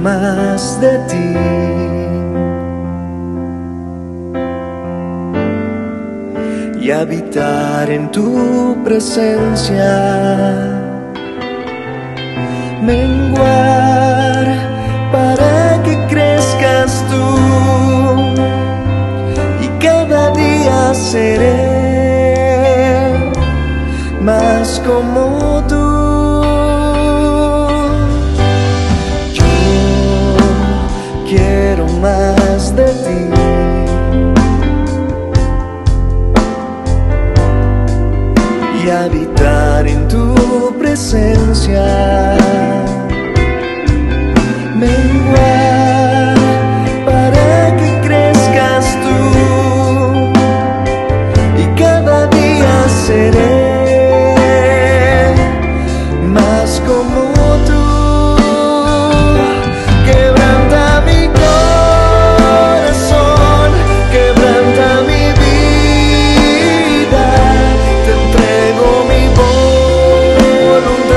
más de ti. Y habitar en tu presencia, menguar para que crezcas tú, y cada día seré más como tú. Yo quiero más de ti. Y habitar en tu presencia, menguar para que crezcas tú, y cada día seré más como tú. Quebranta mi corazón, quebranta mi vida, te entrego mi voluntad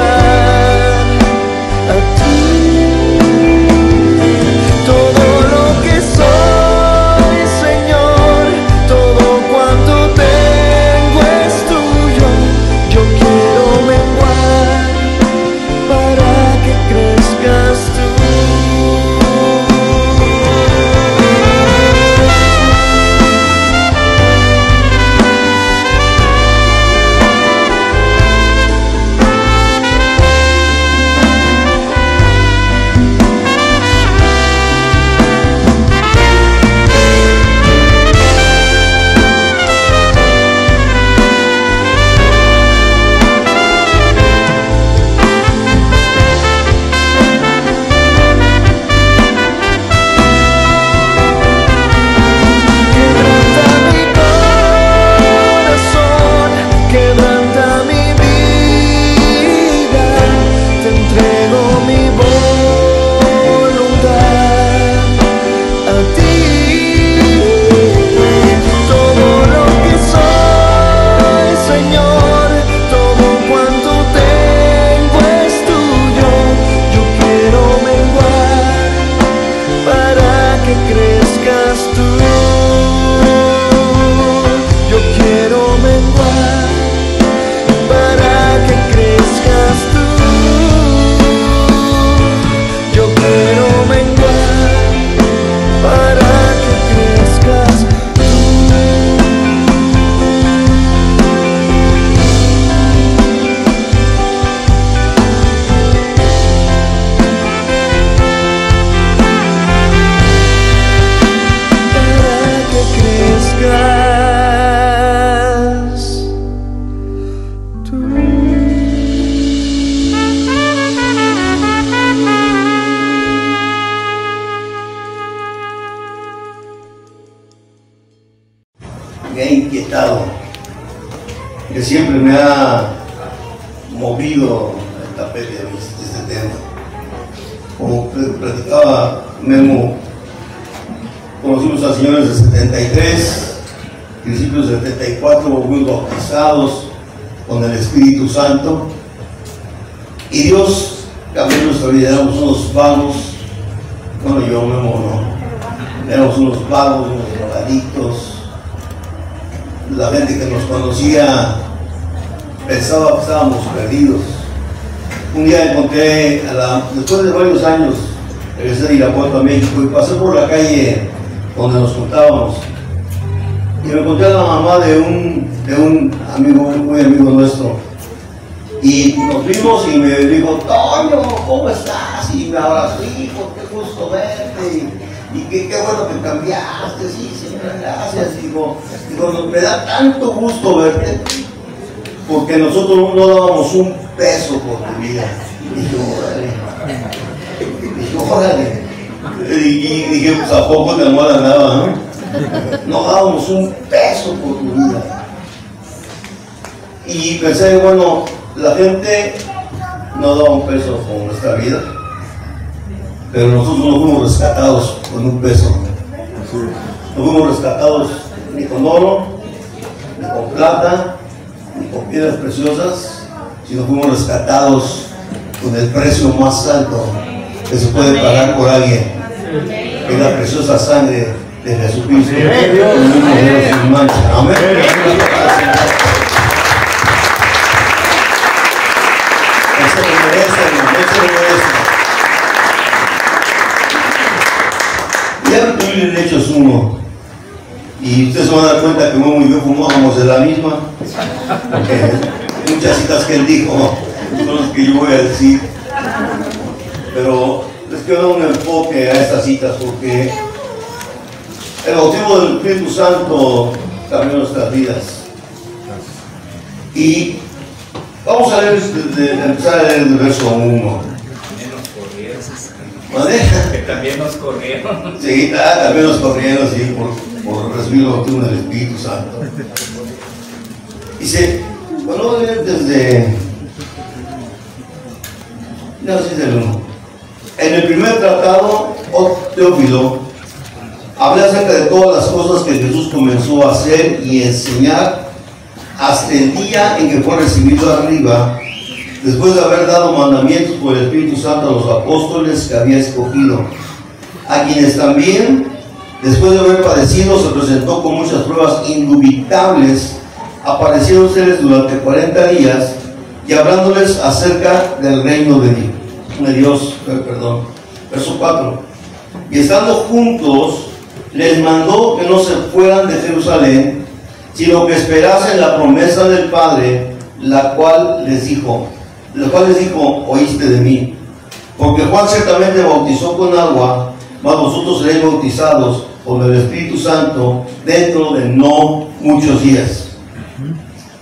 a ti. Todo lo que soy, Señor, todo cuanto tengo es tuyo. Yo quiero menguar para que crezcas tú. Quebranta mi vida, te entrego mi voluntad a ti. Todo lo que soy, Señor, todo cuanto tengo es tuyo. Yo quiero menguar para que crezcas tú. Yo quiero menguar para que crezcas tú. Yo quiero menguar para que crezcas tú. Para que crezcas tú. Me ha inquietado, que siempre me ha movido el tapete de este tema. Como platicaba Memo, conocimos a señores de 73, principios de 74, fuimos bautizados con el Espíritu Santo, y Dios cambió nuestra vida. Éramos unos vagos, bueno, yo Memo no, éramos unos vagos, unos drogadictos. La gente que nos conocía pensaba que estábamos perdidos. Un día encontré, después de varios años, regresé de Irapuato a México y pasé por la calle donde nos juntábamos y me encontré a la mamá de un amigo, muy amigo nuestro, y nos vimos y me dijo: Toño, ¿cómo estás? Y me abrazó: hijo, qué gusto verte, y qué bueno que cambiaste. Sí, señora, gracias. Digo, me da tanto gusto verte, porque nosotros no dábamos un peso por tu vida. Dije, órale. Y dije, pues a poco de amor andaba, ¿no? No dábamos un peso por tu vida. Y pensé, bueno, la gente no da un peso por nuestra vida, pero nosotros no fuimos rescatados con un peso. No fuimos rescatados ni con oro, ni con plata, ni con piedras preciosas, sino fuimos rescatados con el precio más alto, que se puede pagar por alguien. Es la preciosa sangre de Jesucristo, un Cordero sin mancha. Amén. Eso lo merece, hermano, eso lo merece. Ya lo en Hechos 1. Y ustedes se van a dar cuenta que Momo y yo fumábamos de la misma. Porque muchas citas que él dijo son las que yo voy a decir. Pero les quiero dar un enfoque a estas citas porque el bautismo del Espíritu Santo cambió nuestras vidas. Y vamos a leer, empezar a leer el verso 1. Que también nos corrieron. Sí, también nos corrieron, sí, por recibir el bautismo del Espíritu Santo. Dice, bueno, desde... No, sí, del 1. En el primer tratado, oh Teófilo, hablé acerca de todas las cosas que Jesús comenzó a hacer y enseñar hasta el día en que fue recibido arriba, después de haber dado mandamientos por el Espíritu Santo a los apóstoles que había escogido, a quienes también, después de haber padecido, se presentó con muchas pruebas indubitables, apareciéndoseles durante 40 días y hablándoles acerca del reino de Dios. Verso 4. Y estando juntos, les mandó que no se fueran de Jerusalén, sino que esperasen la promesa del Padre, la cual les dijo, oíste de mí. Porque Juan ciertamente bautizó con agua, mas vosotros seréis bautizados con el Espíritu Santo dentro de no muchos días.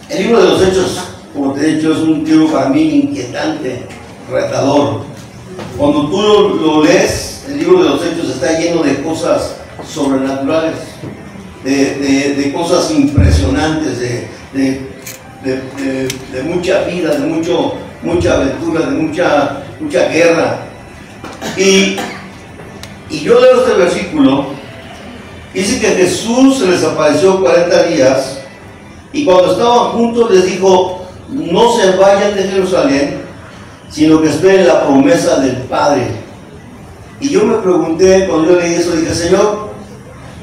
El libro de los Hechos, como te he dicho, es un libro para mí inquietante, retador. Cuando tú lo lees, el libro de los Hechos está lleno de cosas sobrenaturales, de cosas impresionantes, de mucha vida, de mucha aventura, de mucha guerra. Y yo leo este versículo, dice que Jesús se les apareció 40 días y cuando estaban juntos les dijo, no se vayan de Jerusalén, sino que esperen la promesa del Padre. Y yo me pregunté, cuando yo leí eso, dije, Señor,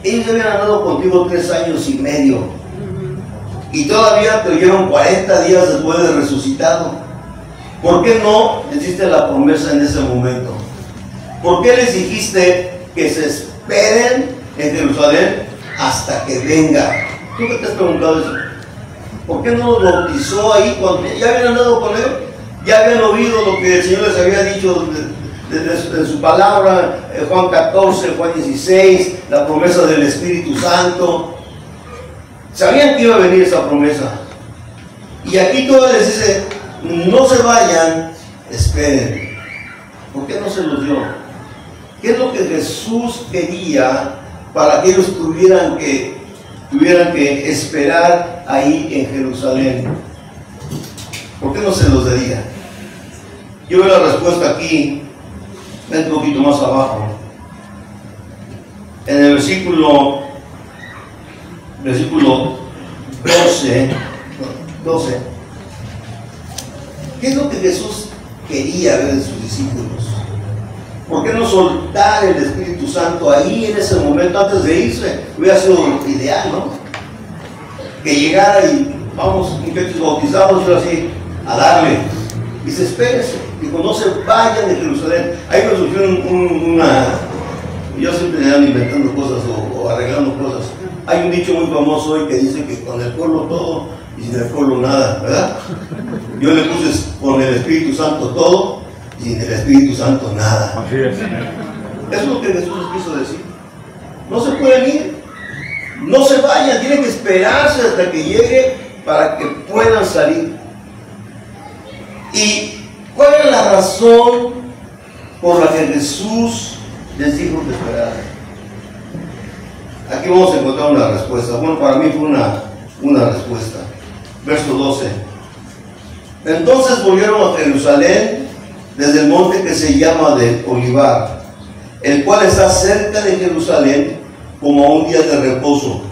ellos habían andado contigo 3 años y medio y todavía creyeron 40 días después de resucitado. ¿Por qué no les diste la promesa en ese momento? ¿Por qué les dijiste que se esperen en Jerusalén hasta que venga? ¿Tú qué te has preguntado eso? ¿Por qué no los bautizó ahí cuando ya habían andado con él? Ya habían oído lo que el Señor les había dicho de su palabra, Juan 14, Juan 16, la promesa del Espíritu Santo. Sabían que iba a venir esa promesa. Y aquí todo les dice, no se vayan, esperen. ¿Por qué no se los dio? ¿Qué es lo que Jesús quería para que ellos tuvieran que esperar ahí en Jerusalén? ¿Por qué no se los daría? Yo veo la respuesta aquí, un poquito más abajo. En el versículo 12. ¿Qué es lo que Jesús quería ver de sus discípulos? ¿Por qué no soltar el Espíritu Santo ahí en ese momento antes de irse? Hubiera sido ideal, ¿no? Que llegara y vamos, muchachos bautizados, yo así, a darle. Dice, espérense, dijo, no se vayan de Jerusalén. Ahí me surgió yo siempre ando inventando cosas o arreglando cosas. Hay un dicho muy famoso hoy que dice que con el pueblo todo y sin el pueblo nada, ¿verdad? Yo le puse con el Espíritu Santo todo y sin el Espíritu Santo nada. Así es. Eso es lo que Jesús quiso decir. No se pueden ir, no se vayan, tienen que esperarse hasta que llegue para que puedan salir. ¿Y cuál es la razón por la que Jesús les dijo que esperaran? Aquí vamos a encontrar una respuesta. Bueno, para mí fue una respuesta. Verso 12. Entonces volvieron a Jerusalén desde el monte que se llama de Olivar, el cual está cerca de Jerusalén, como a un día de reposo.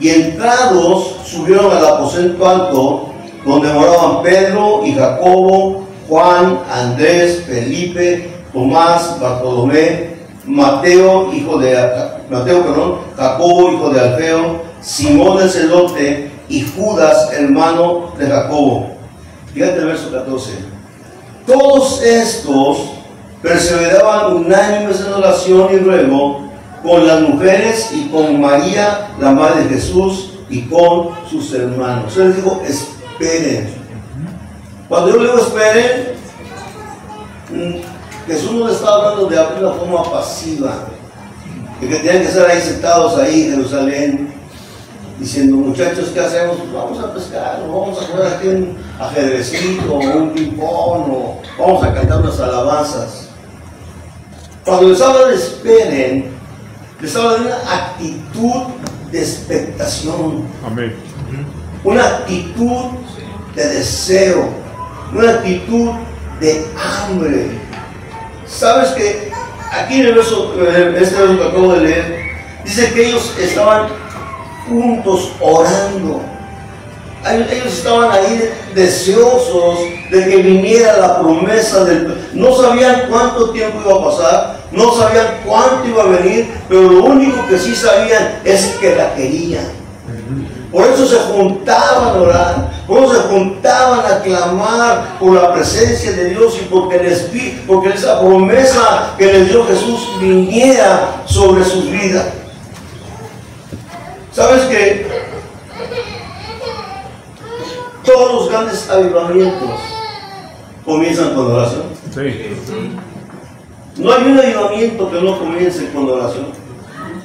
Y entrados subieron al aposento alto, donde moraban Pedro y Jacobo, Juan, Andrés, Felipe, Tomás, Bartolomé, Jacobo, hijo de Alfeo, Simón el celote y Judas, hermano de Jacobo. Fíjate el verso 14. Todos estos perseveraban unánimes en oración y ruego con las mujeres y con María, la madre de Jesús, y con sus hermanos. Yo les digo, esperen. Cuando yo le digo esperen, Jesús no le está hablando de una forma pasiva, de que tienen que estar ahí sentados ahí en Jerusalén, diciendo, muchachos, ¿qué hacemos? Pues vamos a pescar, o vamos a jugar aquí un ajedrecito, o un ping-pong, o vamos a cantar unas alabanzas. Cuando les habla de esperen, les habla de una actitud de expectación. Amén. Una actitud de deseo, una actitud de hambre. ¿Sabes que aquí en el verso, este verso que acabo de leer, dice que ellos estaban juntos orando? Ellos estaban ahí deseosos de que viniera la promesa del... No sabían cuánto tiempo iba a pasar, no sabían cuánto iba a venir, pero lo único que sí sabían es que la querían. Por eso se juntaban a orar, por eso se juntaban a clamar por la presencia de Dios y porque el Espíritu, porque esa promesa que les dio Jesús viniera sobre sus vidas. ¿Sabes que todos los grandes avivamientos comienzan con oración? Sí. No hay un avivamiento que no comience con oración.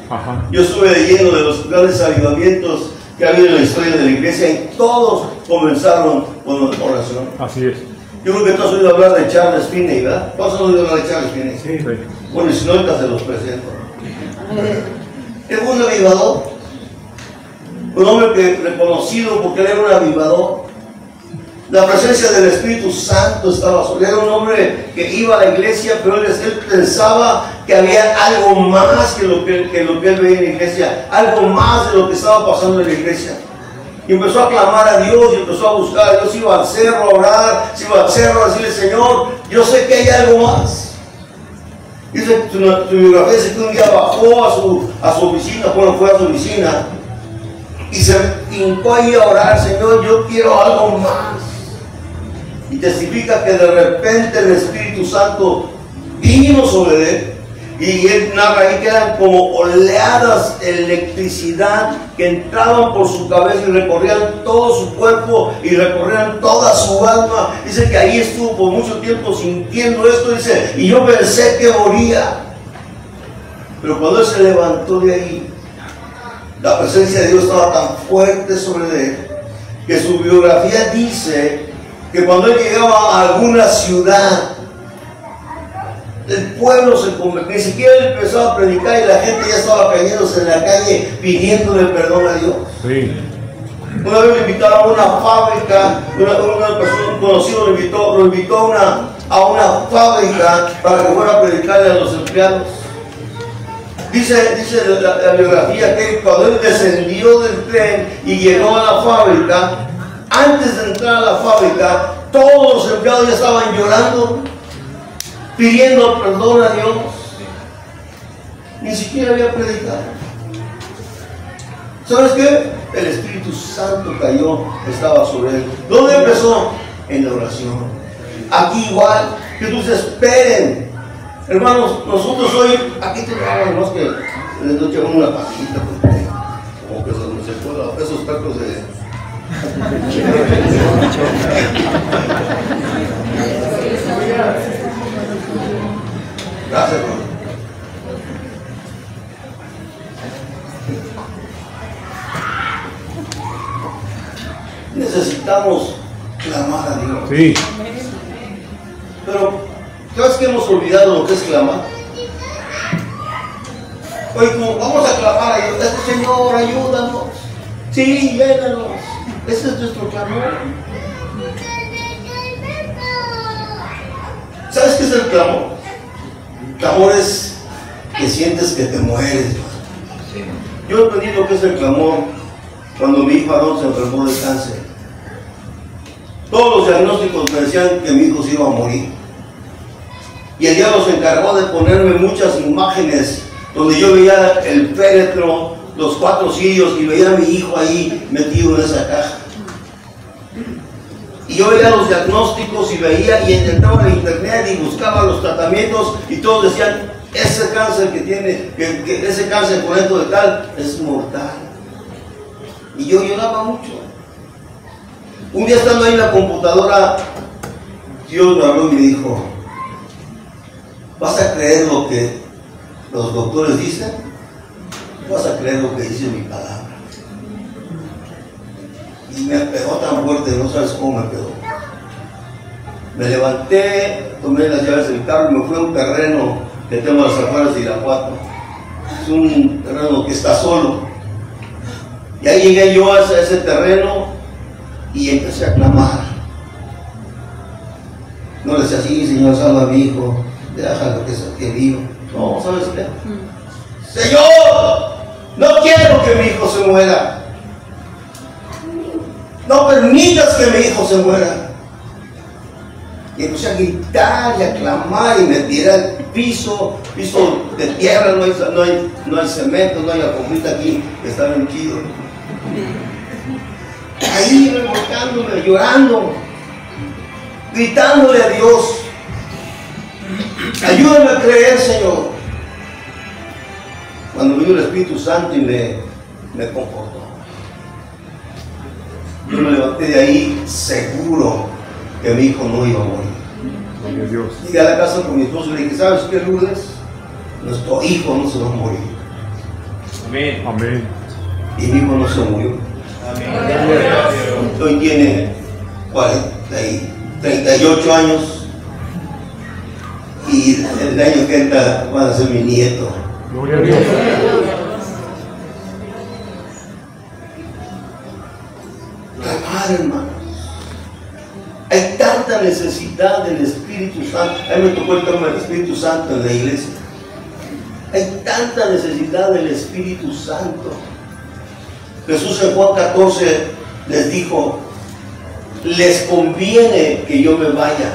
Ajá. Yo estuve leyendo de los grandes avivamientos que ha habido en la historia de la iglesia y todos comenzaron con oración. Así es. Yo creo que tú has oído hablar de Charles Finney, ¿verdad? ¿Tú has oído hablar de Charles Finney? Sí. Bueno, y si no, ahorita se los presento. Él fue un avivador, un hombre reconocido porque él era un avivador. La presencia del Espíritu Santo estaba sobre él. Era un hombre que iba a la iglesia, pero él pensaba que había algo más que lo que él veía en la iglesia, algo más de lo que estaba pasando en la iglesia. Y empezó a clamar a Dios, y empezó a buscar a Dios. Iba al cerro a orar, se iba al cerro a decirle, Señor, yo sé que hay algo más. Dice su biografía, dice que un día bajó a su oficina, bueno, fue a su oficina, y se hincó ahí a orar, Señor, yo quiero algo más. Y testifica que de repente el Espíritu Santo vino sobre él, y él narra ahí que eran como oleadas de electricidad que entraban por su cabeza y recorrían todo su cuerpo y recorrían toda su alma. Dice que ahí estuvo por mucho tiempo sintiendo esto, dice, y yo pensé que moría. Pero cuando él se levantó de ahí, la presencia de Dios estaba tan fuerte sobre él que su biografía dice que cuando él llegaba a alguna ciudad, el pueblo se convertía, ni siquiera él empezaba a predicar y la gente ya estaba cayéndose en la calle pidiéndole perdón a Dios. Sí. Una vez le invitaron a una fábrica, un conocido lo invitó a una fábrica para que fuera a predicarle a los empleados. Dice la biografía que cuando él descendió del tren y llegó a la fábrica, antes de entrar a la fábrica, todos los empleados ya estaban llorando, pidiendo perdón a Dios. Ni siquiera había predicado. ¿Sabes qué? El Espíritu Santo cayó, estaba sobre él. ¿Dónde empezó? En la oración. Aquí igual, que tú se esperen. Hermanos, nosotros hoy, aquí tenemos que les echamos una pajita, porque como que se pueda, esos tacos de... Gracias, hermano. Necesitamos clamar a Dios. Sí. Pero, ¿sabes que hemos olvidado lo que es clamar? Hoy como vamos a clamar a Dios, Señor, ayúdanos. Sí, llénanos. Ese es nuestro clamor. ¿Sabes qué es el clamor? Clamor es que sientes que te mueres. Yo aprendí lo que es el clamor cuando mi hijo Aarón se enfermó de cáncer. Todos los diagnósticos me decían que mi hijo se iba a morir. Y el diablo se encargó de ponerme muchas imágenes donde yo veía el féretro, los 4 cirios, y veía a mi hijo ahí metido en esa caja. Y yo veía los diagnósticos y veía y entraba en internet y buscaba los tratamientos y todos decían, ese cáncer que tiene, que ese cáncer con esto de tal, es mortal. Y yo lloraba mucho. Un día estando ahí en la computadora, Dios me habló y me dijo, ¿vas a creer lo que los doctores dicen? ¿Vas a creer lo que dice mi palabra? Y me pegó tan fuerte, no sabes cómo me pegó. Me levanté, tomé las llaves del carro y me fui a un terreno que tengo a las afueras de Irapuato. Es un terreno que está solo. Y ahí llegué yo a ese terreno y empecé a clamar. No le decía así, Señor, salva a mi hijo, déjalo que viva. No, ¿sabes qué? Señor, no quiero que mi hijo se muera. No permitas que mi hijo se muera. Y empecé a gritar y a clamar y me tiré al piso de tierra, no hay cemento, no hay alfombrita aquí, que está bien chido. Ahí revolcándome, llorando, gritándole a Dios, ayúdame a creer, Señor. Cuando vino el Espíritu Santo y me confortó. Yo me levanté de ahí seguro que mi hijo no iba a morir. Llegué a la casa con mi esposo y le dije, ¿sabes qué, Lourdes? Nuestro hijo no se va a morir. Amén. Amén. Y mi hijo no se murió. Amén. Hoy tiene 38 años y el año que entra van a ser mi nieto. Gloria a Dios. Clamar, hermanos. Hay tanta necesidad del Espíritu Santo. A mí me tocó el tema del Espíritu Santo en la iglesia. Hay tanta necesidad del Espíritu Santo. Jesús en Juan 14 les dijo, les conviene que yo me vaya.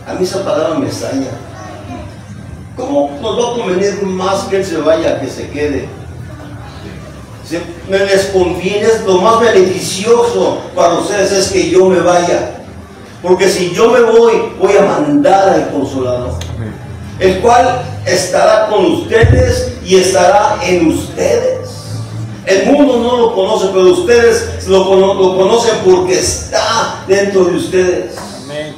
A mí esa palabra me extraña. ¿Cómo nos va a convenir más que Él se vaya que se quede? Me les conviene, es lo más beneficioso para ustedes es que yo me vaya. Porque si yo me voy a mandar al Consolador, el cual estará con ustedes y estará en ustedes. El mundo no lo conoce, pero ustedes lo conocen porque está dentro de ustedes. Amén.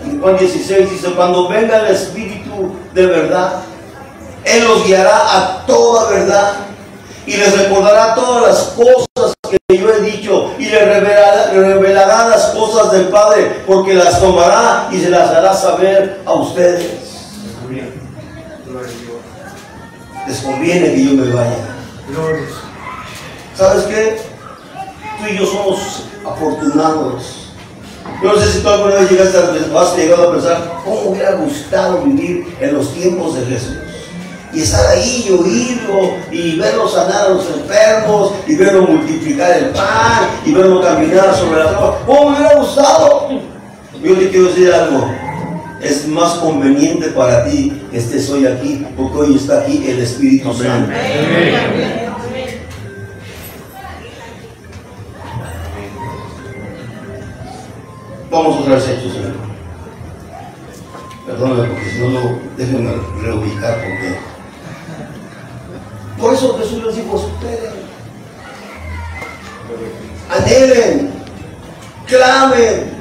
En Juan 16 dice, cuando venga el Espíritu de verdad, Él los guiará a toda verdad y les recordará todas las cosas que yo he dicho y les revelará las cosas del Padre, porque las tomará y se las hará saber a ustedes. Les conviene que yo me vaya. ¿Sabes qué? Tú y yo somos afortunados. Yo no sé si tú alguna vez has llegado a pensar cómo me hubiera gustado vivir en los tiempos de Jesús y estar ahí y oírlo y verlo sanar a los enfermos y verlo multiplicar el pan y verlo caminar sobre las aguas. ¿Cómo me hubiera gustado? Yo le quiero decir algo. Es más conveniente para ti que estés hoy aquí, porque hoy está aquí el Espíritu Santo. Amén. Vamos otra vez a Hechos, Señor. Perdóname, porque si no, déjenme reubicar, porque... Por eso Jesús les dijo, esperen, anhelen, clamen,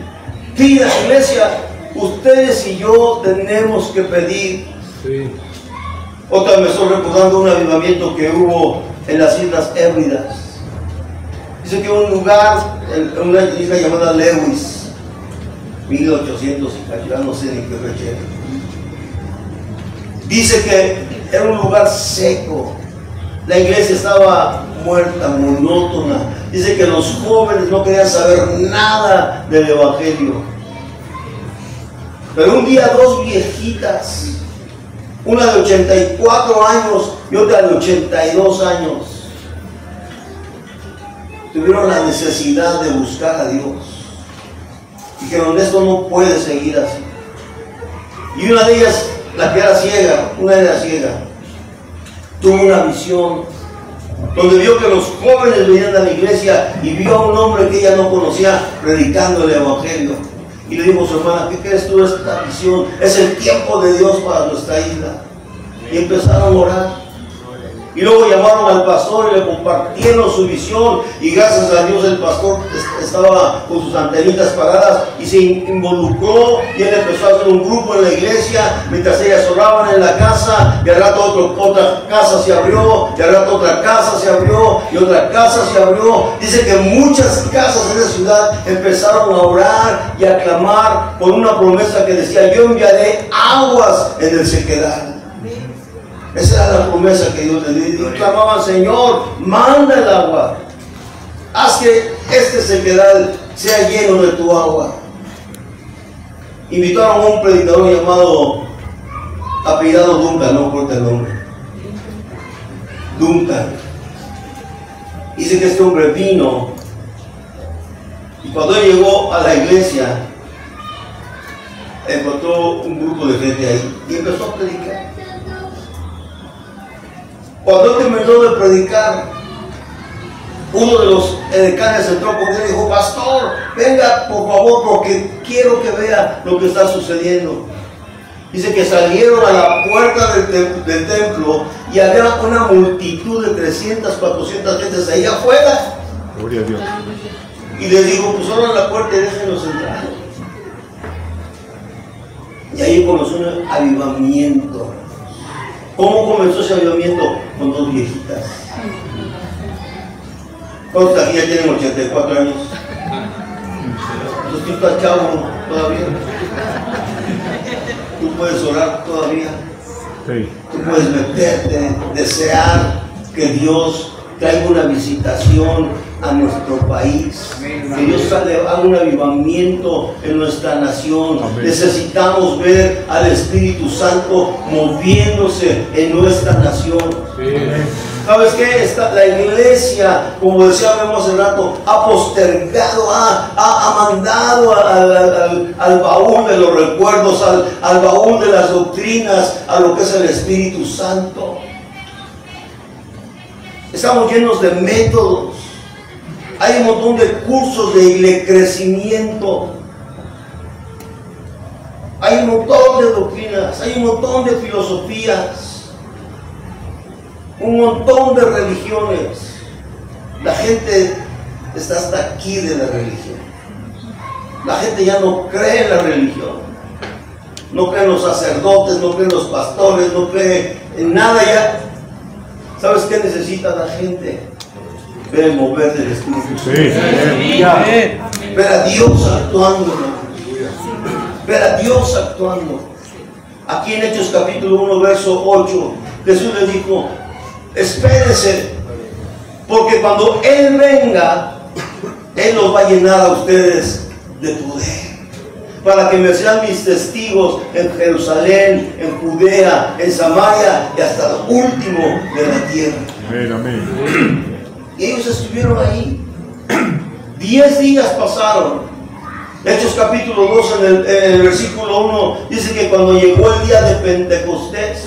pidan, iglesia. Ustedes y yo tenemos que pedir. Sí. Otra vez me estoy recordando un avivamiento que hubo en las Islas Hébridas. Dice que un lugar, en una isla llamada Lewis, 1800 y cacho, ya no sé ni qué fecha era. Dice que era un lugar seco. La iglesia estaba muerta, monótona. Dice que los jóvenes no querían saber nada del evangelio. Pero un día dos viejitas, una de 84 años y otra de 82 años, tuvieron la necesidad de buscar a Dios. Dijeron, esto no puede seguir así. Y una de ellas, la que era ciega, tuvo una visión donde vio que los jóvenes venían a la iglesia y vio a un hombre que ella no conocía predicando el evangelio. Y le dijo a su hermana, ¿qué crees tú de esta visión? Es el tiempo de Dios para nuestra isla. Y empezaron a orar. Y luego llamaron al pastor y le compartieron su visión. Y gracias a Dios el pastor estaba con sus antenitas paradas y se involucró. Y él empezó a hacer un grupo en la iglesia mientras ellas oraban en la casa. Y al rato otra casa se abrió. Y al rato otra casa se abrió. Y otra casa se abrió. Dice que muchas casas en la ciudad empezaron a orar y a clamar con una promesa que decía: yo enviaré aguas en el sequedal. Esa era la promesa que Dios le dio. Y clamaban: Señor, manda el agua. Haz que este sequedal sea lleno de tu agua. Invitaron a un predicador llamado, apellidado Duncan, no importa el nombre. Duncan. Dice que este hombre vino. Y cuando él llegó a la iglesia, encontró un grupo de gente ahí y empezó a predicar. Cuando él terminó de predicar, uno de los edecanes entró con él y dijo: pastor, venga por favor, porque quiero que vea lo que está sucediendo. Dice que salieron a la puerta del templo y había una multitud de 300, 400 gentes ahí afuera. Gloria a Dios. Y les dijo: pues abran la puerta y déjenlos entrar. Y ahí comenzó un avivamiento. ¿Cómo comenzó ese avivamiento? Con dos viejitas. ¿Cuántos aquí ya tienen 84 años? Entonces tú estás chavo todavía. Tú puedes orar todavía. Sí. Tú puedes meterte, desear que Dios traiga una visitación a nuestro país, que Dios haga un avivamiento en nuestra nación. Amén. Necesitamos ver al Espíritu Santo moviéndose en nuestra nación. Sí. ¿Sabes qué? La iglesia, como decíamos hace rato, ha postergado, ha mandado al baúl de los recuerdos, al baúl de las doctrinas, a lo que es el Espíritu Santo. Estamos llenos de métodos. Hay un montón de cursos de crecimiento. Hay un montón de doctrinas, hay un montón de filosofías, un montón de religiones. La gente está hasta aquí de la religión. La gente ya no cree en la religión. No cree en los sacerdotes, no cree en los pastores, no cree en nada ya. ¿Sabes qué necesita la gente? Ver el mover del Espíritu. Sí. Ver a Dios actuando. Ver a Dios actuando. Aquí en Hechos capítulo 1, verso 8, Jesús les dijo: espérense, porque cuando Él venga, Él los va a llenar a ustedes de poder, para que me sean mis testigos en Jerusalén, en Judea, en Samaria y hasta lo último de la tierra. Amén, amén. Y ellos estuvieron ahí. 10 días pasaron. Hechos capítulo 2 en el versículo 1 dice que cuando llegó el día de Pentecostés,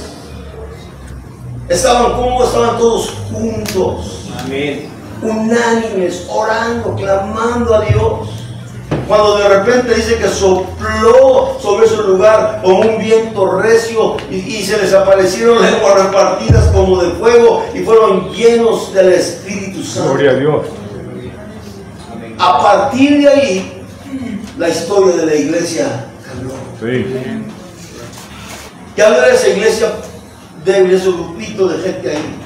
estaban todos juntos. Amén. Unánimes, orando, clamando a Dios. Cuando de repente dice que sopló sobre ese lugar como un viento recio y se les aparecieron lenguas repartidas como de fuego y fueron llenos del Espíritu Santo. Gloria a Dios. A partir de ahí, la historia de la iglesia cambió. Sí. Ya no era esa iglesia débil, ese grupito de gente ahí.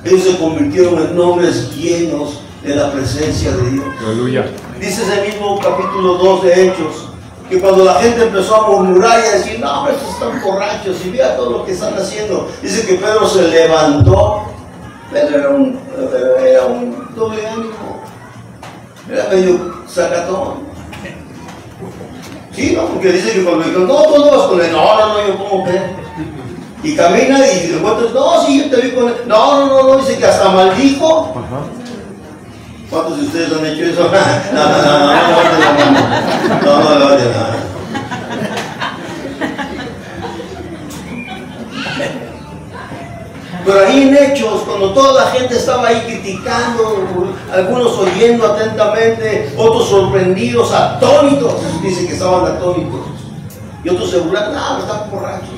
Ellos se convirtieron en hombres llenos de la presencia de Dios. Aleluya. Dice ese mismo capítulo 2 de Hechos, que cuando la gente empezó a murmurar y a decir: no, hombre, estos están borrachos y vea todo lo que están haciendo, dice que Pedro se levantó. Pedro era un doble ánimo, era medio sacatón. Sí, no, porque dice que cuando dijo: no, tú no vas con él. No, yo como que. Y camina y le encuentras: no, sí, yo te vi con él. No, dice que hasta maldijo. Ajá. ¿Cuántos de ustedes han hecho eso? No levanten la mano. No levanten la mano. testificando, algunos oyendo atentamente, otros sorprendidos, atónitos, dice que estaban atónitos, y otros se burlan, no, están borrachos.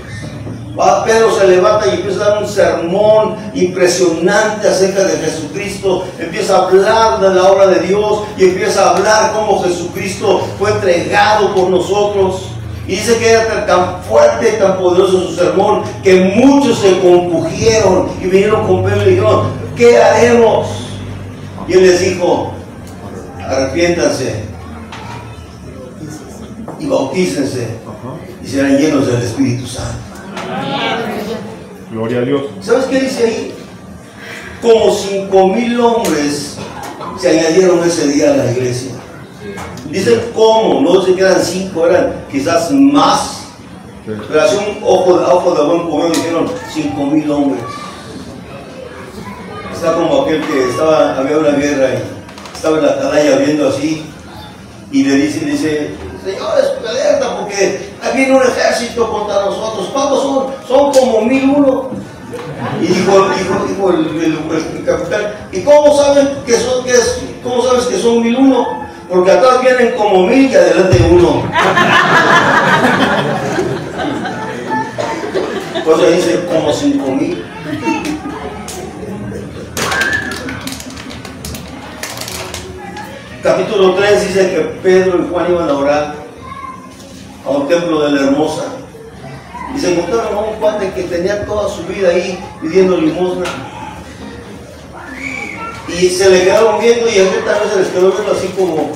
Pedro se levanta y empieza a dar un sermón impresionante acerca de Jesucristo, empieza a hablar de la obra de Dios y empieza a hablar cómo Jesucristo fue entregado por nosotros. Y dice que era tan fuerte y tan poderoso su sermón que muchos se compugieron y vinieron con Pedro y le dijeron, ¿qué haremos? Y él les dijo, arrepiéntanse y bautícense y serán llenos del Espíritu Santo. Gloria a Dios. ¿Sabes qué dice ahí? Como 5,000 hombres se añadieron ese día a la iglesia. Dicen cómo, no sé que eran 5, eran quizás más. Pero así un ojo de buen cubero dijeron 5,000 hombres. Está como aquel que había una guerra y estaba en la atalaya viendo así y le dice, señores, alerta porque ahí viene un ejército contra nosotros. ¿Cuántos son? Son como 1,001. Y dijo el capitán, ¿y cómo sabes que son 1,001? Porque atrás vienen como 1,000 y adelante uno. Pues dice como 5,000. Capítulo 3 dice que Pedro y Juan iban a orar a un templo de la Hermosa y se encontraron a un cuate que tenía toda su vida ahí pidiendo limosna y se le quedaron viendo y a él también se les quedó viendo así como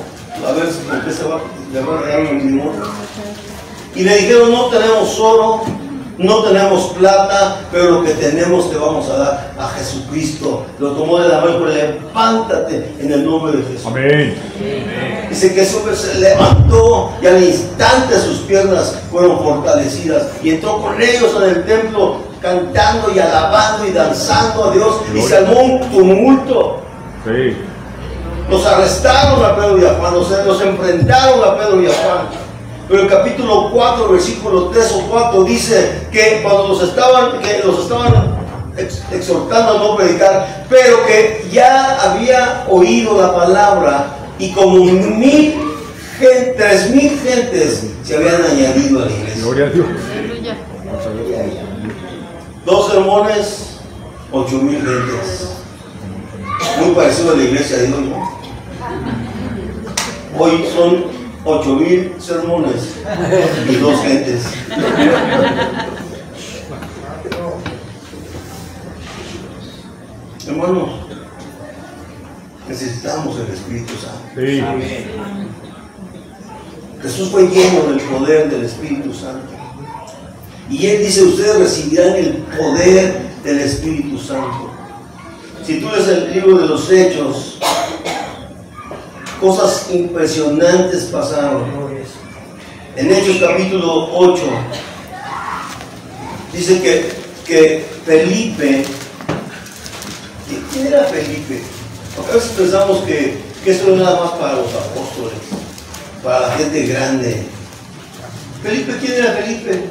a ver si por qué se va a regalar un limosna y le dijeron, no tenemos oro, no tenemos plata, pero lo que tenemos te vamos a dar a Jesucristo. Lo tomó de la mano y dijo, levántate en el nombre de Jesús. Amén. Dice que ese hombre se levantó y al instante sus piernas fueron fortalecidas y entró con ellos en el templo cantando y alabando y danzando a Dios y se armó un tumulto. Sí. Los arrestaron a Pedro y a Juan, los enfrentaron a Pedro y a Juan. Pero el capítulo 4, versículo 3 o 4 dice que cuando los estaban exhortando a no predicar, pero que ya había oído la palabra y como 3,000 gentes se habían añadido a la iglesia. Gloria a Dios. 2 sermones, 8,000 gentes. Muy parecido a la iglesia de hoy, ¿no? Hoy son 8,000 sermones y 2 gentes. Hermanos, necesitamos el Espíritu Santo. Sí. Jesús fue lleno del poder del Espíritu Santo. Y Él dice, ustedes recibirán el poder del Espíritu Santo. Si tú lees el libro de los Hechos, cosas impresionantes pasaron. En Hechos capítulo 8 dice que Felipe, ¿quién era Felipe? Porque a veces pensamos que esto es nada más para los apóstoles, para la gente grande. Felipe, ¿quién era Felipe?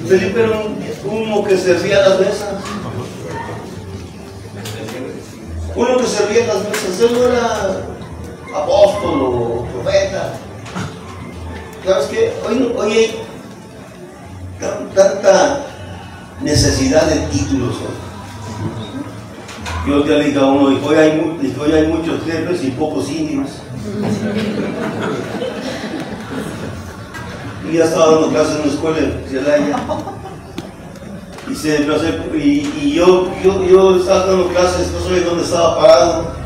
Felipe era uno que servía a las mesas. Uno que servía a las mesas. Él no era apóstol o profeta. ¿Sabes qué? Hoy hay tanta necesidad de títulos. Yo ya le dije a uno, hoy hay muchos jefes y pocos indios. Y ya estaba dando clases en una escuela en Celaya. Y yo estaba dando clases, no sabía dónde estaba parado.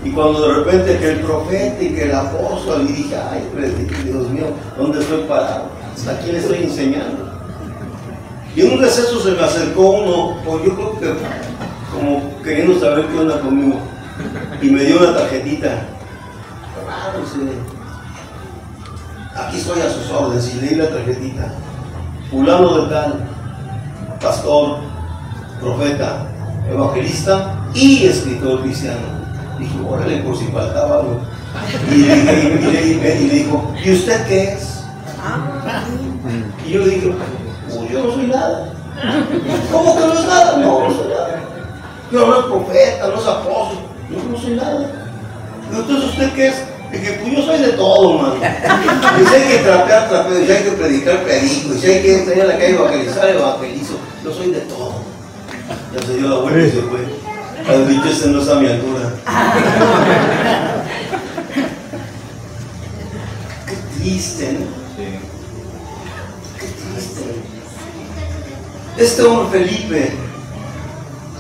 Y cuando de repente que el profeta y que el apóstol, y dije, ay, Dios mío, ¿dónde estoy parado? ¿A quién le estoy enseñando? Y en un receso se me acercó uno, o yo creo que como queriendo saber qué onda conmigo, y me dio una tarjetita. Aquí estoy a sus órdenes, y leí la tarjetita. Fulano de tal, pastor, profeta, evangelista y escritor cristiano. Dije, órale, por si faltaba algo. Y le dijo, ¿y usted qué es? Y yo le dije, pues yo no soy nada. ¿Cómo que no es nada? No, no soy nada. Yo no es profeta, no es apóstol. No soy nada. Entonces, ¿usted qué es? Dije, pues yo soy de todo, mano. Y si hay que trapear, trapeo. Y si hay que predicar, predico. Y si hay que salir a la calle y evangelizar, evangelizo. Yo soy de todo. Ya se dio la vuelta y se fue. Has dicho, este no es a mi altura. Qué triste, ¿no? Qué triste. Este hombre Felipe,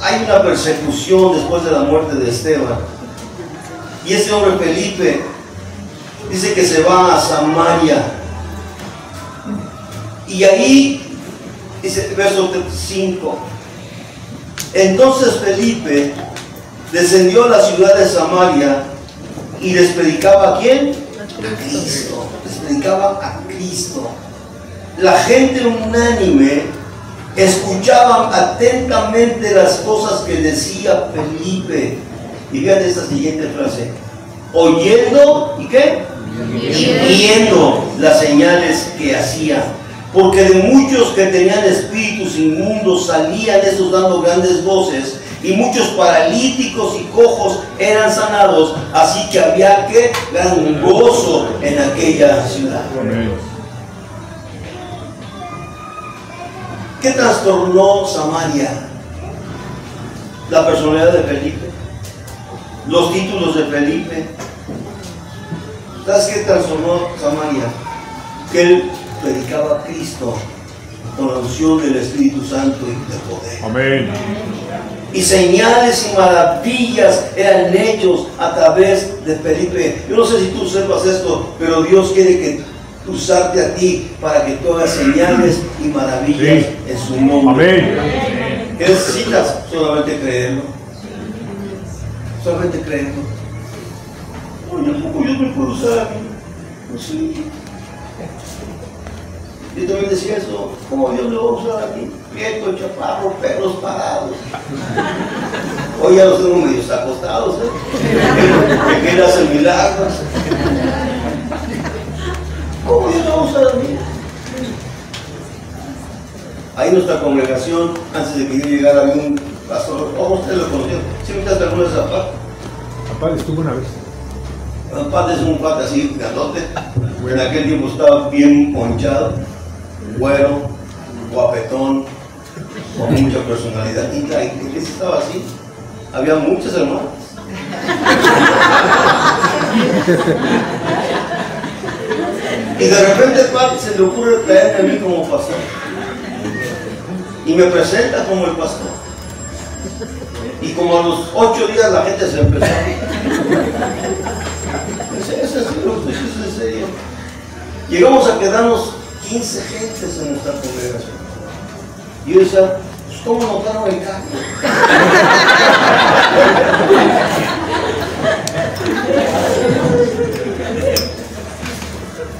hay una persecución después de la muerte de Esteban. Y este hombre Felipe dice que se va a Samaria. Y ahí, dice, verso 5. Entonces Felipe descendió a la ciudad de Samaria y les predicaba ¿a quién? A Cristo. Les predicaba a Cristo. La gente unánime escuchaban atentamente las cosas que decía Felipe. Y vean esta siguiente frase: oyendo, ¿y qué? Y viendo las señales que hacía. Porque de muchos que tenían espíritus inmundos salían estos dando grandes voces, y muchos paralíticos y cojos eran sanados. Así que había que gran gozo en aquella ciudad. Amén. ¿Qué trastornó Samaria? La personalidad de Felipe, los títulos de Felipe. ¿Sabes qué trastornó Samaria? Que él predicaba a Cristo con la unción del Espíritu Santo y de poder. Amén. Y señales y maravillas eran hechos a través de Felipe. Yo no sé si tú sepas esto, pero Dios quiere que usarte a ti para que tú hagas señales y maravillas en su nombre. Amén. ¿Qué necesitas? Solamente creerlo. Solamente creerlo. Oye, ¿cómo Dios me puede usar a mí? Pues sí. Yo también decía eso. ¿Cómo Dios me va a usar a mí? Prieto, chaparro, perros parados. Hoy ya los tengo medios acostados, ¿eh? Que hacen milagros. ¿Cómo Dios me va a usar a mí? Ahí nuestra congregación, antes de que yo llegara, había un pastor. ¿Cómo ustedes lo conocieron? ¿Sí me estás alguna vez a Zapata? Papá estuvo una vez. Zapata es un cuate así, grandote. En aquel tiempo estaba bien ponchado, güero, guapetón, con mucha personalidad. Y la iglesia estaba así. Había muchas hermanas. Y de repente el padre se le ocurre traerme a mí como pastor. Y me presenta como el pastor. Y como a los 8 días la gente se empezó a ir. Es en serio. Llegamos a quedarnos 15 gentes en nuestra congregación. Y yo decía, pues ¿cómo notaron el cambio?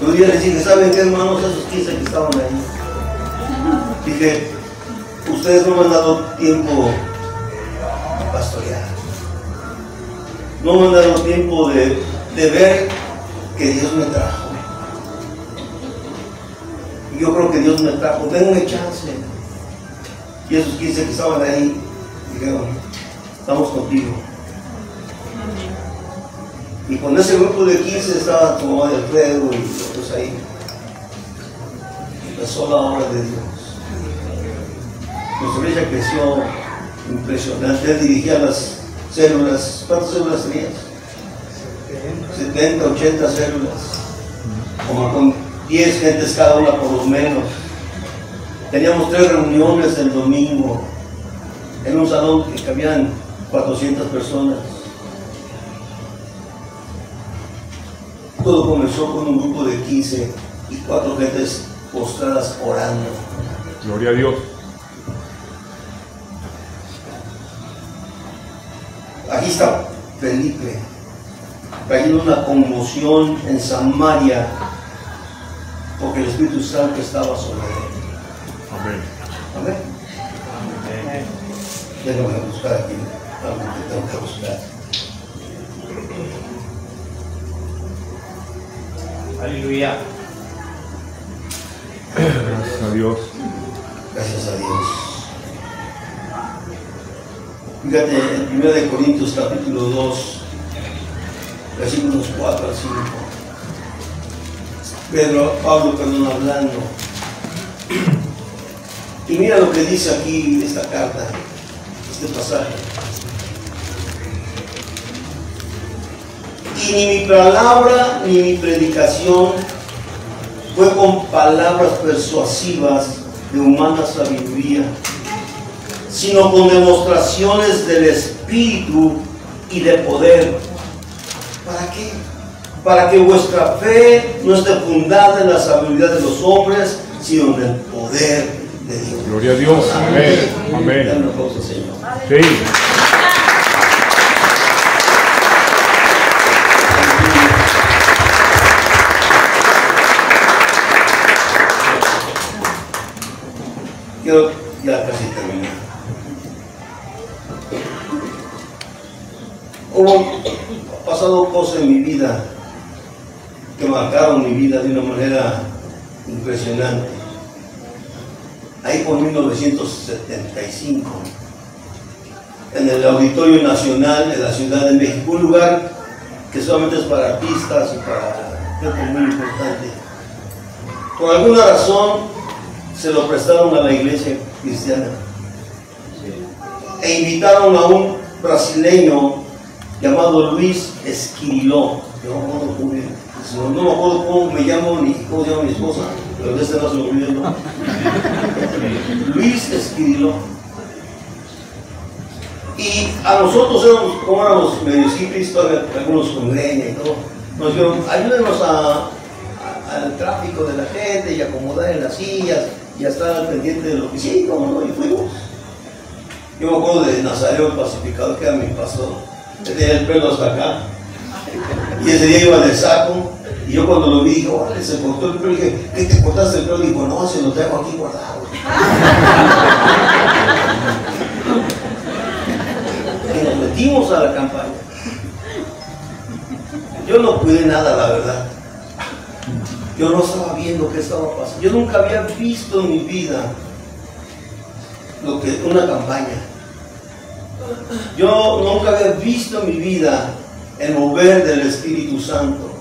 Un día les dije, ¿saben qué, hermanos? Esos 15 que estaban ahí. Dije, ustedes no me han dado tiempo de pastorear. No me han dado tiempo de ver que Dios me trajo. Y yo creo que Dios me trajo. Denme chance. Y esos 15 que estaban ahí dijeron, estamos contigo. Y con ese grupo de 15 estaba como Alfredo y otros ahí. Empezó la obra de Dios. Nuestra iglesia creció impresionante. Él dirigía las células. ¿Cuántas células tenías? 70, 80 células. Como con 10 gentes cada una por lo menos. Teníamos 3 reuniones el domingo. En un salón que cabían 400 personas. Todo comenzó con un grupo de 15 y 4 gentes postradas orando. Gloria a Dios. Aquí está Felipe, trayendo una conmoción en Samaria, porque el Espíritu Santo estaba sobre él. Amén. Amén. Déjame buscar aquí algo que tengo que buscar. Aleluya. Gracias a Dios. Gracias a Dios. Fíjate, en 1 Corintios capítulo 2, versículos 4 al 5. Pablo, hablando. Y mira lo que dice aquí esta carta, este pasaje. Y ni mi palabra ni mi predicación fue con palabras persuasivas de humana sabiduría, sino con demostraciones del Espíritu y de poder. ¿Para qué? Para que vuestra fe no esté fundada en la sabiduría de los hombres, sino en el poder de Dios. Gloria a Dios. Amén. Amén. Dale un aplauso, Señor. Sí. Quiero ya casi terminar. Ha pasado cosas en mi vida que marcaron mi vida de una manera impresionante. Ahí por 1975, en el Auditorio Nacional de la Ciudad de México, un lugar que solamente es para artistas y para gente muy importante. Por alguna razón se lo prestaron a la iglesia cristiana e invitaron a un brasileño llamado Luis Esquiriló. No me acuerdo cómo me llamo ni cómo se llama mi esposa, pero de este no se me olvidó el nombre. Luis Esquiriló. Y a nosotros como éramos medio hippies, algunos con greña y todo, nos dijeron, ayúdenos al tráfico de la gente y acomodar en las sillas y a estar al pendiente de lo que sí, como no, y fuimos. Yo me acuerdo de Nazario el pacificador, que era mi pastor, tenía el pelo hasta acá, y ese día iba de saco, y yo cuando lo vi dije, órale, se cortó el pelo, y dije, ¿qué te cortaste el pelo? Y dijo, no, se lo traigo aquí guardado. Y nos metimos a la campaña. Yo no cuidé nada, la verdad. Yo no estaba viendo qué estaba pasando. Yo nunca había visto en mi vida una campaña. Yo nunca había visto en mi vida el mover del Espíritu Santo.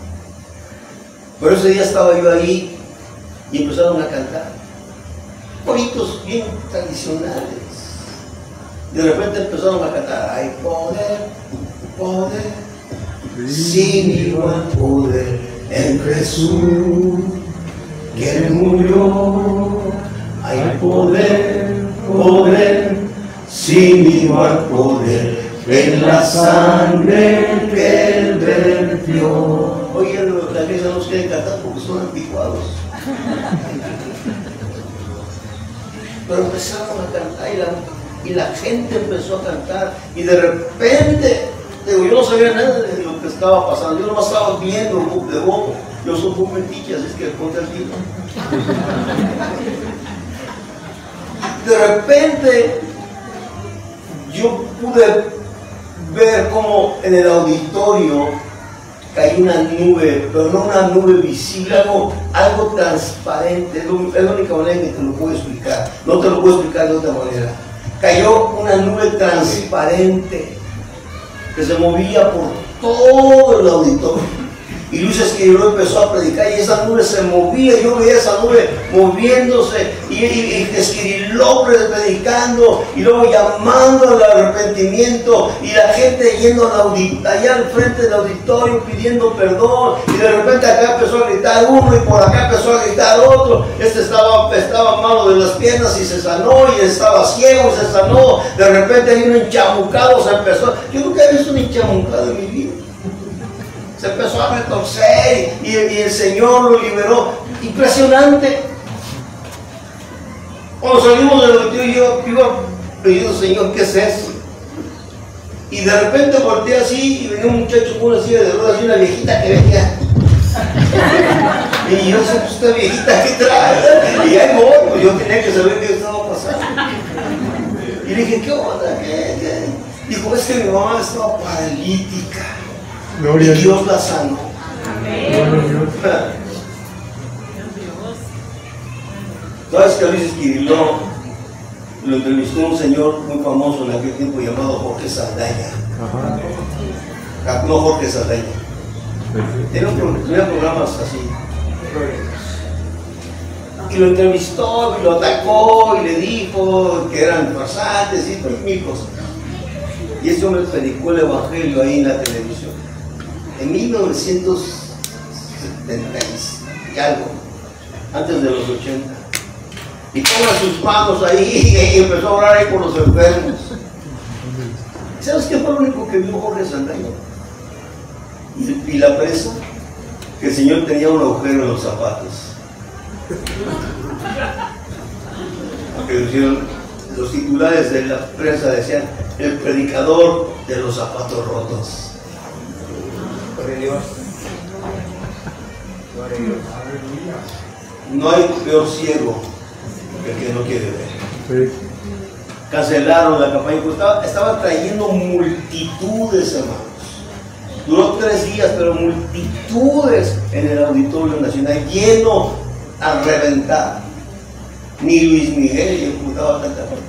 Pero ese día estaba yo ahí y empezaron a cantar coritos bien tradicionales. De repente empezaron a cantar, hay poder, poder, sin igual poder en Jesús, que murió. Hay poder, poder, sin igual poder en la sangre que Él vertió. Oye, la iglesia no nos quiere cantar porque son anticuados. Pero empezaron a cantar y la gente empezó a cantar y de repente, digo, yo no sabía nada de lo que estaba pasando, yo nomás estaba viendo de bobo. Yo soy muy metiche, así es que ponte el tiro. De repente yo pude ver como en el auditorio cayó una nube, pero no una nube visible, algo transparente. Es la única manera en que te lo puedo explicar, no te lo puedo explicar de otra manera. Cayó una nube transparente que se movía por todo el auditorio. Y Luis Esquiriló empezó a predicar y esa nube se movía, yo veía esa nube moviéndose y Esquiriló predicando y luego llamando al arrepentimiento y la gente yendo allá al frente del auditorio pidiendo perdón y de repente acá empezó a gritar uno y por acá empezó a gritar otro. Estaba malo de las piernas y se sanó, y estaba ciego y se sanó. De repente hay un enchamucado, se empezó. Yo nunca he visto un enchamucado en mi vida. Se empezó a retorcer y el Señor lo liberó. Impresionante. Cuando salimos del auditorio yo iba pidiendo, Señor, ¿qué es eso? Y de repente volteé así y venía un muchacho con una silla de ruedas y una viejita que venía. Y yo sé, pues esta viejita que trae. Y ahí voy, pues yo tenía que saber qué estaba pasando. Y le dije, ¿qué onda? ¿Qué? Dijo, es que mi mamá estaba paralítica. Gloria Y Dios la sanó. Amén. ¿Sabes que Luis Esquiriló lo entrevistó un señor muy famoso en aquel tiempo llamado Jorge Saldaña. No, Jorge Saldaña. Tenía programas así. Y lo entrevistó, y lo atacó, y le dijo que eran farsantes y mil cosas. Y ese hombre predicó el evangelio ahí en la televisión. En 1970 y algo, antes de los 80. Y ponga sus manos ahí y empezó a orar ahí por los enfermos. ¿Sabes qué fue lo único que vio Jorge Saldaña? Y la prensa, que el Señor tenía un agujero en los zapatos. Aunque decían, los titulares de la prensa decían, el predicador de los zapatos rotos. Gloria a Dios. Gloria a Dios. No hay peor ciego que el que no quiere ver. Sí. Cancelaron la campaña, pues estaba trayendo multitudes, hermanos. Duró 3 días, pero multitudes en el Auditorio Nacional, lleno a reventar. Ni Luis Miguel ejecutaba tanta gente.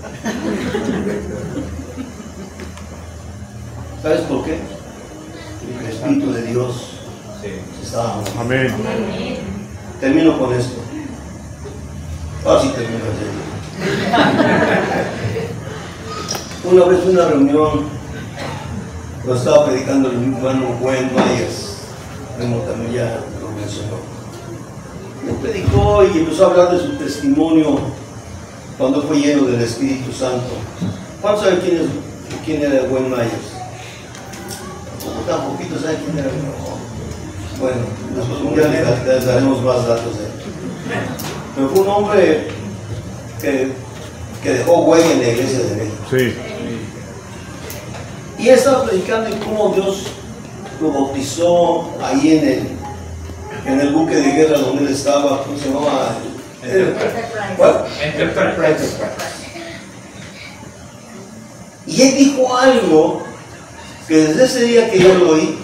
¿Sabes por qué? Porque el Espíritu de Dios se estaba moviendo. Amén. Termino con esto. Ahora sí termino en serio. Una vez una reunión, lo estaba predicando el hermano Wayne Myers, como también ya lo mencionó. Él predicó y empezó a hablar de su testimonio cuando fue lleno del Espíritu Santo. ¿Cuántos saben quién era Wayne Myers? Como tan poquito saben quién era. Bueno, después un día les daremos más datos de él. Pero fue un hombre que dejó huella en la iglesia de México. Sí. Y él estaba predicando y cómo Dios lo bautizó ahí en el buque de guerra donde él estaba. ¿Cómo se llamaba? Enterprise. Y él dijo algo que desde ese día que yo lo oí,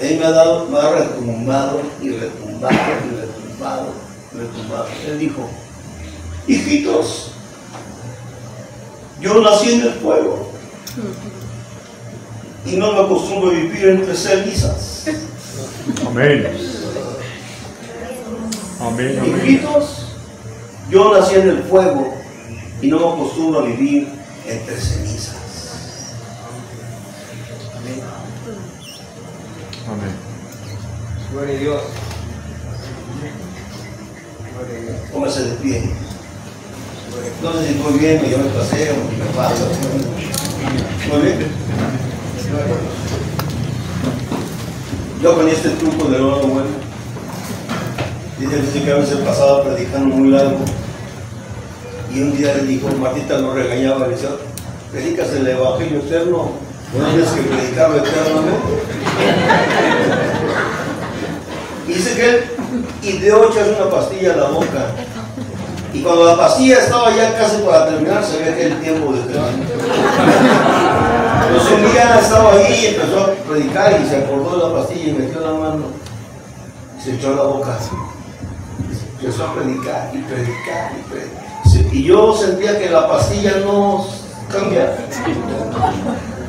él me ha retumbado y retumbado y retumbado y retumbado. Él dijo, hijitos, yo nací en el fuego y no me acostumbro a vivir entre cenizas. Amén. Amén. Amén. Hijitos, yo nací en el fuego y no me acostumbro a vivir entre cenizas. Amén. Amén. Gloria a Dios. Gloria a Dios. Póngase de pie. No sé si estoy bien o yo me pasé o me pasa. Muy bien. Yo con este truco de oro, bueno, dice que a veces pasaba predicando muy largo y un día le dijo, Martita lo regañaba, le decía, predicas el evangelio eterno, no tienes que predicarlo eternamente. Y dice que él ideó echarse una pastilla a la boca. Y cuando la pastilla estaba ya casi para terminar, se ve que el tiempo de terminar. Entonces un día estaba ahí y empezó a predicar y se acordó de la pastilla y metió la mano. Y se echó a la boca. Empezó a predicar y predicar y predicar. Y yo sentía que la pastilla no cambiaba.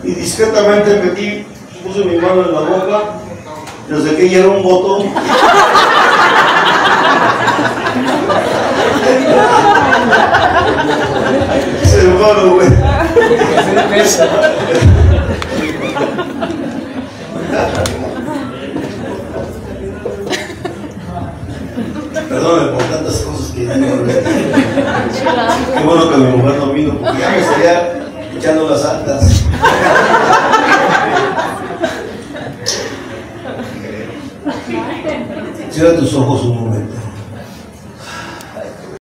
Y discretamente metí, puse mi mano en la boca, desde que ya era un botón. Se me fue, güey. Perdóname por tantas cosas que ya no. Qué bueno que mi mujer no vino, porque ya me estaría echando las altas. Cierra tus ojos un momento.